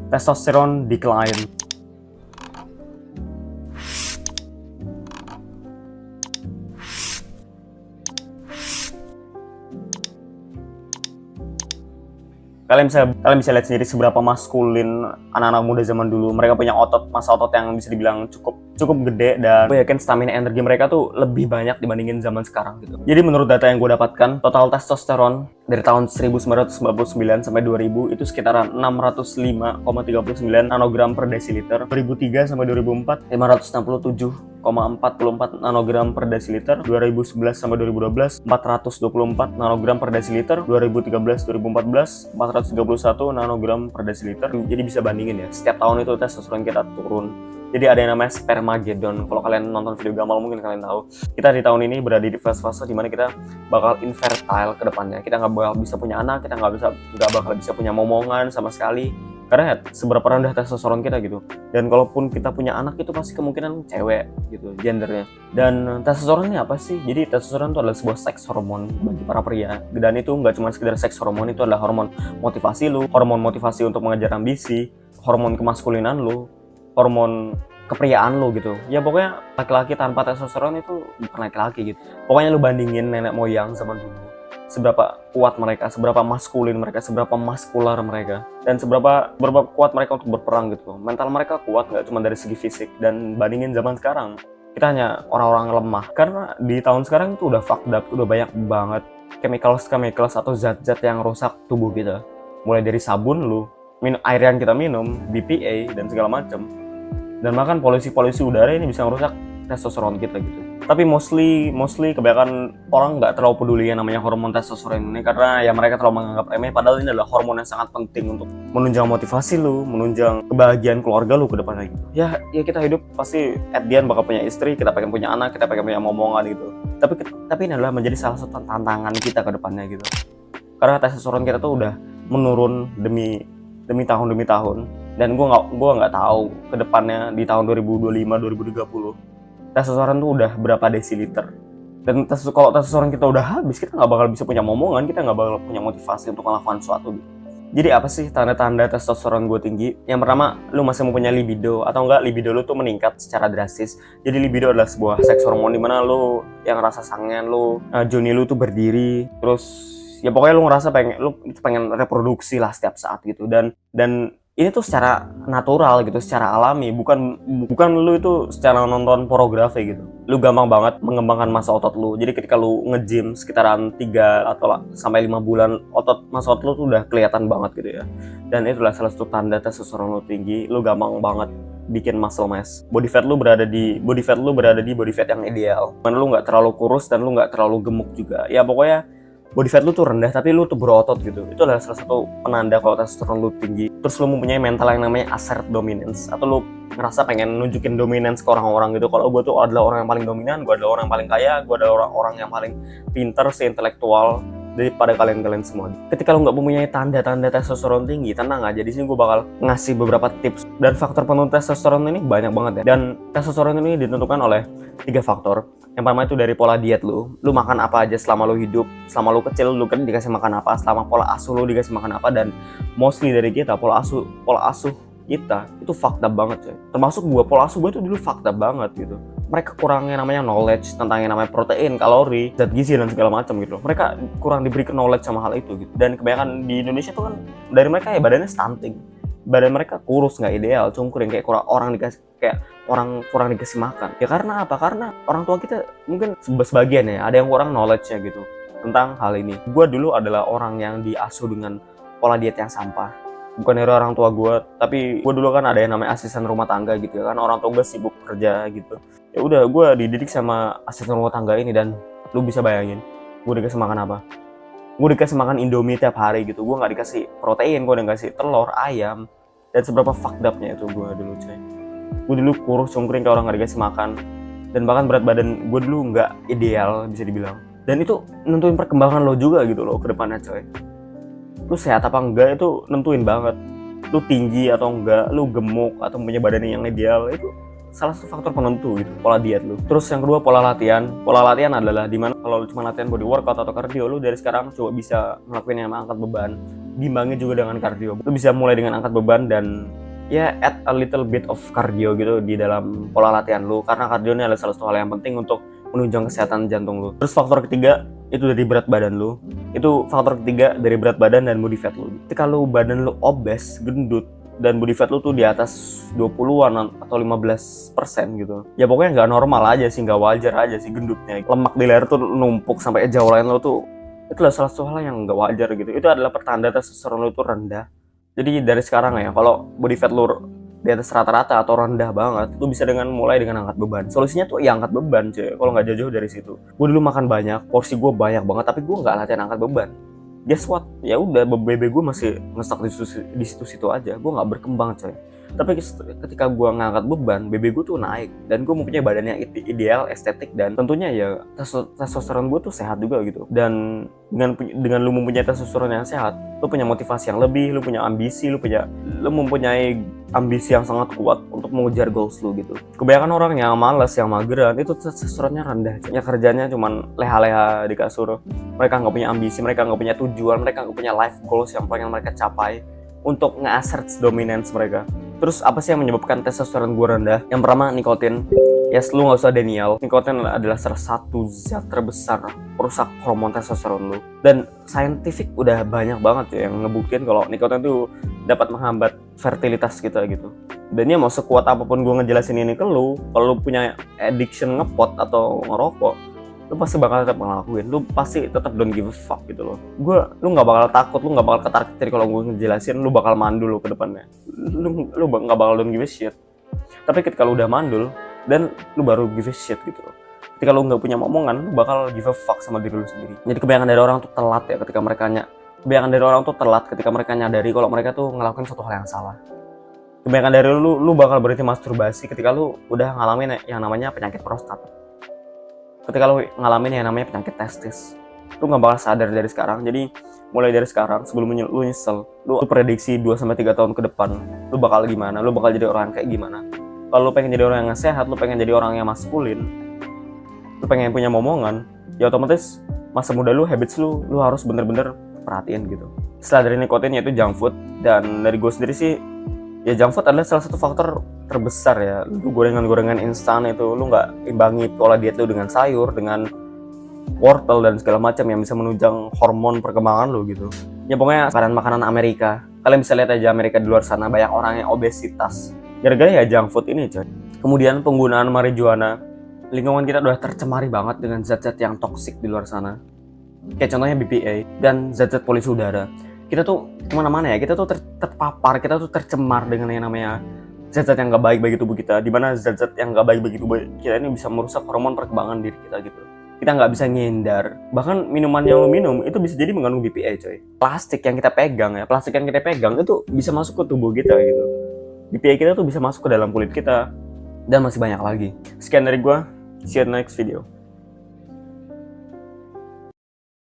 testosterone decline. Kalian bisa lihat sendiri seberapa maskulin anak-anak muda zaman dulu. Mereka punya masa otot yang bisa dibilang cukup gede, dan gue yakin stamina energi mereka tuh lebih banyak dibandingin zaman sekarang gitu. Jadi menurut data yang gue dapatkan, total testosteron dari tahun 1999 sampai 2000 itu sekitaran 605,39 nanogram per desiliter. 2003 sampai 2004 567,44 nanogram per desiliter. 2011 sampai 2012 424 nanogram per desiliter. 2013-2014 431 nanogram per desiliter. Jadi bisa bandingin ya, setiap tahun itu testosteron kita turun. Jadi ada yang namanya spermageddon. Kalau kalian nonton video gamal mungkin kalian tahu. Kita di tahun ini berada di fase-fase dimana kita bakal infertile ke depannya. Kita nggak bakal bisa punya anak, kita nggak bakal bisa punya momongan sama sekali. Karena ya, seberapa rendah testosteron kita gitu. Dan kalaupun kita punya anak itu pasti kemungkinan cewek gitu gendernya. Dan testosteron ini apa sih? Jadi testosteron itu adalah sebuah seks hormon bagi para pria. Dan itu nggak cuma sekedar seks hormon, itu adalah hormon motivasi lu, hormon motivasi untuk mengejar ambisi, hormon kemaskulinan lu, hormon kepriaan lo gitu. Ya pokoknya laki-laki tanpa testosteron itu bukan laki-laki gitu. Pokoknya lu bandingin nenek moyang zaman dulu, seberapa kuat mereka, seberapa maskulin mereka, seberapa maskular mereka, dan seberapa kuat mereka untuk berperang gitu. Mental mereka kuat nggak cuma dari segi fisik. Dan bandingin zaman sekarang, kita hanya orang-orang lemah. Karena di tahun sekarang itu udah fucked up, udah banyak banget chemicals atau zat-zat yang rusak tubuh kita. Mulai dari sabun lu, air yang kita minum, BPA dan segala macam. Dan bahkan polusi udara ini bisa merusak testosteron kita gitu. Tapi mostly kebanyakan orang nggak terlalu peduli yang namanya hormon testosteron ini, karena ya mereka terlalu menganggap remeh, padahal ini adalah hormon yang sangat penting untuk menunjang motivasi lu, menunjang kebahagiaan keluarga lu ke depannya gitu. Ya kita hidup pasti at the end bakal punya istri, kita pengen punya anak, kita pengen punya momongan gitu. Tapi ini adalah menjadi salah satu tantangan kita ke depannya gitu. Karena testosteron kita tuh udah menurun demi tahun demi tahun. Dan gue nggak tahu ke depannya di tahun 2025-2030 testosteron tuh udah berapa desiliter. Dan kalau testosteron kita udah habis, kita nggak bakal bisa punya momongan, kita nggak bakal punya motivasi untuk melakukan sesuatu gitu. Jadi apa sih tanda-tanda testosteron gue tinggi? Yang pertama, lu masih mempunyai libido, atau enggak libido lu tuh meningkat secara drastis. Jadi libido adalah sebuah seks hormon dimana lu yang rasa sangen lu, joni lu tuh berdiri, terus ya pokoknya lu ngerasa pengen reproduksi lah setiap saat gitu. Dan ini tuh secara natural gitu, secara alami, bukan lu itu secara nonton pornografi gitu. Lu gampang banget mengembangkan massa otot lu. Jadi ketika lu nge-gym sekitaran 3 atau sampai 5 bulan, massa otot lu tuh udah kelihatan banget gitu ya. Dan itulah salah satu tanda testosteron lu tinggi. Lu gampang banget bikin muscle mass. Body fat lu berada di body fat yang ideal. Mana lu nggak terlalu kurus dan lu nggak terlalu gemuk juga. Ya pokoknya body fat lu tuh rendah tapi lu tuh berotot gitu. Itu adalah salah satu penanda kalau testosteron lu tinggi. Terus lu mempunyai mental yang namanya assert dominance, atau lu ngerasa pengen nunjukin dominance ke orang-orang gitu. Kalau gue tuh adalah orang yang paling dominan, gue adalah orang yang paling kaya, gue adalah orang yang paling pinter, intelektual daripada kalian semua. Ketika lu nggak mempunyai tanda-tanda testosteron tinggi, tenang aja, di sini gue bakal ngasih beberapa tips. Dan faktor penentu testosteron ini banyak banget ya. Dan testosteron ini ditentukan oleh 3 faktor. Yang pertama itu dari pola diet lu makan apa aja selama lu hidup, selama lu kecil lu kan dikasih makan apa, selama pola asuh lu dikasih makan apa. Dan mostly dari kita pola asuh kita itu fucked up banget coy. Termasuk pola asuh gue itu dulu fucked up banget gitu. Mereka kurang yang namanya knowledge tentang yang namanya protein, kalori, zat gizi dan segala macam gitu. Mereka kurang diberi knowledge sama hal itu gitu. Dan kebanyakan di Indonesia tuh kan dari mereka ya badannya stunting. Badan mereka kurus, nggak ideal, cungkur, yang kayak orang kurang dikasih makan. Ya karena apa? Karena orang tua kita mungkin sebagian ya, ada yang kurang knowledge-nya gitu tentang hal ini. Gue dulu adalah orang yang diasuh dengan pola diet yang sampah. Bukan dari orang tua gue, tapi gue dulu kan ada yang namanya asisten rumah tangga gitu ya kan. Orang tua gue sibuk kerja gitu. Ya udah, gue dididik sama asisten rumah tangga ini. Dan lu bisa bayangin, gue dikasih makan apa? Gue dikasih makan Indomie tiap hari gitu. Gue nggak dikasih protein, gue dikasih telur, ayam. Dan seberapa fucked up-nya itu gue dulu coy. Gue dulu kurus cungkring kayak orang gak dikasih makan. Dan bahkan berat badan gue dulu gak ideal bisa dibilang. Dan itu nentuin perkembangan lo juga gitu loh ke depannya coy. Lu sehat apa enggak itu nentuin banget. Lu tinggi atau enggak, lu gemuk atau punya badan yang ideal, itu salah satu faktor penentu gitu, pola diet lu. Terus yang kedua pola latihan. Pola latihan adalah dimana kalau lu cuma latihan body workout atau cardio, lu dari sekarang coba bisa ngelakuin yang angkat beban. Diimbangi juga dengan cardio. Lu bisa mulai dengan angkat beban dan ya add a little bit of cardio gitu di dalam pola latihan lu, karena cardio ini adalah salah satu hal yang penting untuk menunjang kesehatan jantung lu. Terus faktor ketiga itu dari berat badan lu. Itu faktor ketiga dari berat badan dan body fat lu. Ketika lu badan lu obes, gendut, dan body fat lu tuh di atas 20-an atau 15% gitu, ya pokoknya nggak normal aja sih, nggak wajar aja sih gendutnya. Lemak di leher tuh numpuk sampai jauh lain lu tuh, itu adalah salah satu hal yang nggak wajar gitu. Itu adalah pertanda testosteron lu itu rendah. Jadi dari sekarang ya, kalau body fat lu di atas rata-rata atau rendah banget, lu bisa mulai dengan angkat beban. Solusinya tuh ya angkat beban cuy, kalau nggak jauh-jauh dari situ. Gue dulu makan banyak, porsi gue banyak banget, tapi gue nggak latihan angkat beban. Guess what? Ya udah, BB gue masih ngestak di situ-situ aja, gue nggak berkembang coy. Tapi ketika gue ngangkat beban, BB gue tuh naik, dan gue mempunyai badan yang ideal, estetik, dan tentunya ya testosteron gue tuh sehat juga gitu. Dan dengan lu mempunyai testosteron yang sehat, lu punya motivasi yang lebih, lu punya ambisi, lu mempunyai ambisi yang sangat kuat untuk mengejar goals lu gitu. Kebanyakan orang yang malas, yang mageran, itu testosteronnya rendah. Ya kerjanya cuman leha-leha di kasur. Mereka nggak punya ambisi, mereka nggak punya tujuan, mereka nggak punya life goals yang pengen mereka capai untuk nge-assert dominance mereka. Terus apa sih yang menyebabkan testosteron gue rendah? Yang pertama, nikotin. Yes, lu gak usah denial. Nikotin adalah salah satu zat terbesar perusak hormon testosteron lu. Dan scientific udah banyak banget ya yang ngebuktiin kalau nikotin itu dapat menghambat fertilitas kita gitu. Dan ya mau sekuat apapun gue ngejelasin ini ke lu, kalau lu punya addiction ngepot atau ngerokok, lu pasti bakal tetap ngelakuin, lu pasti tetap don't give a fuck gitu loh. Lu nggak bakal takut, lu nggak bakal ketar-ketir kalau gue ngejelasin, lu bakal mandul lo ke depannya. Lu nggak bakal don't give a shit. Tapi ketika lu udah mandul, dan lu baru give a shit gitu loh. Ketika lu nggak punya omongan, lu bakal give a fuck sama diri lu sendiri. Jadi kebanyakan dari orang tuh telat ya ketika mereka nyadari kalau mereka tuh ngelakuin suatu hal yang salah. Kebanyakan dari lu bakal berhenti masturbasi ketika lu udah ngalamin yang namanya penyakit prostat. Ketika lu ngalamin yang namanya penyakit testis, lu gak bakal sadar dari sekarang. Jadi mulai dari sekarang, sebelum lu nyesel, lu prediksi 2-3 tahun ke depan, lu bakal gimana, lu bakal jadi orang yang kayak gimana. Kalau lu pengen jadi orang yang sehat, lu pengen jadi orang yang maskulin, lu pengen punya momongan, ya otomatis masa muda lu, habits lu harus bener-bener perhatiin gitu. Setelah dari nikotin, yaitu junk food. Dan dari gue sendiri sih, ya junk food adalah salah satu faktor terbesar ya. Lu gorengan-gorengan instan itu, lu nggak imbangi pola diet lu dengan sayur, dengan wortel dan segala macam yang bisa menunjang hormon perkembangan lu gitu. Ya pokoknya makanan Amerika. Kalian bisa lihat aja Amerika di luar sana, banyak orang yang obesitas gara-gara ya junk food ini coy. Kemudian penggunaan marijuana. Lingkungan kita udah tercemari banget dengan zat-zat yang toksik di luar sana. Kayak contohnya BPA dan zat-zat polusi udara. Kita tuh kemana-mana ya, kita tuh terpapar, kita tuh tercemar dengan yang namanya zat-zat yang gak baik bagi tubuh kita, dimana zat-zat yang gak baik bagi tubuh kita ini bisa merusak hormon perkembangan diri kita gitu. Kita nggak bisa ngindar. Bahkan minuman yang lo minum itu bisa jadi mengandung BPA coy. Plastik yang kita pegang itu bisa masuk ke tubuh kita gitu. BPA kita tuh bisa masuk ke dalam kulit kita. Dan masih banyak lagi. Sekian dari gua, see you next video.